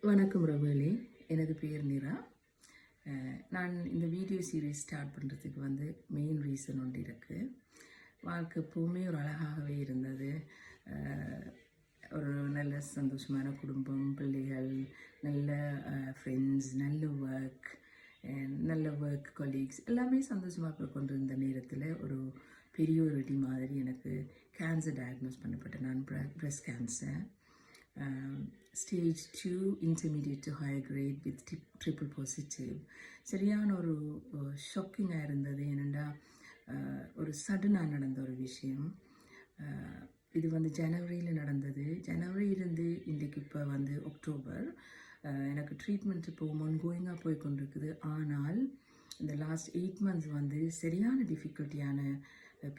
வணக்கம் ரவலி, எனது பேர் நிரா. நான் இந்த வீடியோ சீரீஸ் ஸ்டார்ட் பண்ணுறதுக்கு மெயின் ரீசன் ஒன்று இருக்குது. வாழ்க்கை எப்போவுமே ஒரு அழகாகவே இருந்தது. ஒரு நல்ல சந்தோஷமான குடும்பம், பிள்ளைகள், நல்ல ஃப்ரெண்ட்ஸ், நல்ல ஒர்க் கொலீக்ஸ் எல்லாமே சந்தோஷமாக கொண்டிருந்த நேரத்தில் ஒரு பெரிய ஒரு இடி மாதிரி எனக்கு கேன்சர் டயக்னோஸ் பண்ணப்பட்டேன். நான் breast cancer stage 2 intermediate to higher grade with triple positive. சரியான ஒரு ஷாக்கிங்காக இருந்தது. ஏனெண்டா ஒரு சடனாக நடந்த ஒரு விஷயம். இது ஜனவரியில் நடந்தது. ஜனவரியிலேருந்து இன்றைக்கு இப்போ அக்டோபர். எனக்கு ட்ரீட்மெண்ட் இப்போ ஒன்கோயிங்காக போய் கொண்டிருக்குது. ஆனால் இந்த லாஸ்ட் 8 months சரியான டிஃபிகல்ட்டியான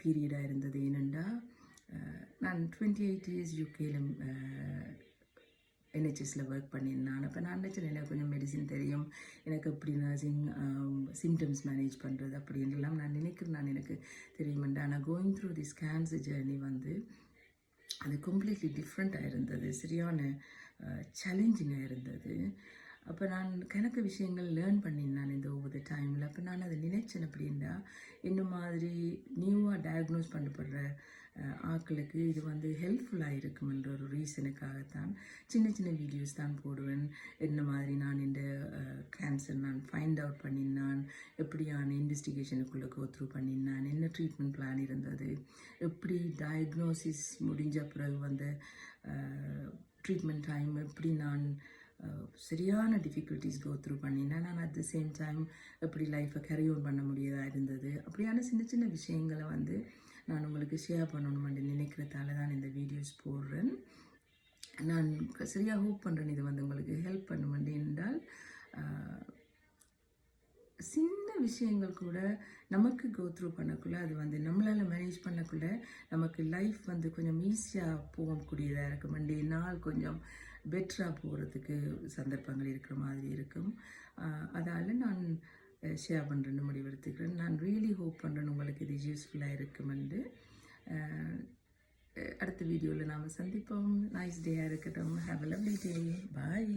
பீரியடாக இருந்தது. ஏனெண்டா நான் 28 years யூகேல என்ஹெச்எஸில் ஒர்க் பண்ணியிருந்தேன். அப்போ நான் நினச்சேன் எனக்கு கொஞ்சம் மெடிசின் தெரியும், எனக்கு எப்படி நர்சிங் சிம்டம்ஸ் மேனேஜ் பண்ணுறது அப்படின்லாம் நான் நினைக்கிறேன். எனக்கு தெரியுமெண்டா. ஆனால் going through this cancer journey அது கம்ப்ளீட்லி டிஃப்ரெண்ட்டாக இருந்தது. சரியான சேலஞ்சிங்காக இருந்தது. அப்போ நான் கணக்கு விஷயங்கள் லேர்ன் பண்ணியிருந்தேன் இந்த ஒவ்வொரு டைமில். அப்போ நான் அதை நினைச்சேன் அப்படின்னா, இந்த மாதிரி நியூவாக டயக்னோஸ் பண்ணப்படுற ஆட்களுக்கு இது ஹெல்ப்ஃபுல்லாக இருக்குமென்ற ஒரு ரீசனுக்காகத்தான் சின்ன சின்ன வீடியோஸ் தான் போடுவேன். என்ன மாதிரி நான் இந்த கேன்சர் நான் ஃபைண்ட் அவுட் பண்ணினான், எப்படியான இன்வெஸ்டிகேஷனுக்குள்ளே கோத்ரூ பண்ணினான், என்ன ட்ரீட்மெண்ட் பிளான் இருந்தது, எப்படி டயக்னோசிஸ் முடிஞ்ச பிறகு ட்ரீட்மெண்ட் டைம் எப்படி நான் சரியான டிஃபிகல்ட்டிஸ் கோத்ரூ பண்ணினேன். நான் அட் த சேம் டைம் எப்படி லைஃப்பை கேரி ஆன் பண்ண முடியாதாக இருந்தது. அப்படியான சின்ன சின்ன விஷயங்களை நான் உங்களுக்கு ஷேர் பண்ணணும்னு நினைக்கிறதால தான் இந்த வீடியோஸ் போடுறேன். நான் சரியாக ஹோப் பண்ணுறேன் இது உங்களுக்கு ஹெல்ப் பண்ணுமெண்டு. என்றால் சின்ன விஷயங்கள் கூட நமக்கு கோத்ரூ பண்ணக்குள்ள அது நம்மளால் மேனேஜ் பண்ணக்குள்ள நமக்கு லைஃப் கொஞ்சம் ஈஸியாக போகக்கூடியதாக இருக்கும். நாள் கொஞ்சம் பெட்டராக போகிறதுக்கு சந்தர்ப்பங்கள் இருக்கிற மாதிரி இருக்கும். அதால் நான் ஷேர் பண்ணுறேன்னு முடிவெடுத்துக்கிறேன். நான் ரியலி ஹோப் பண்ணுறேன் உங்களுக்கு இது யூஸ்ஃபுல்லாக இருக்குமெண்டு. அடுத்த வீடியோவில் நாம் சந்திப்போம். நைஸ் டேயாக இருக்கட்டும். Have a lovely day. Bye.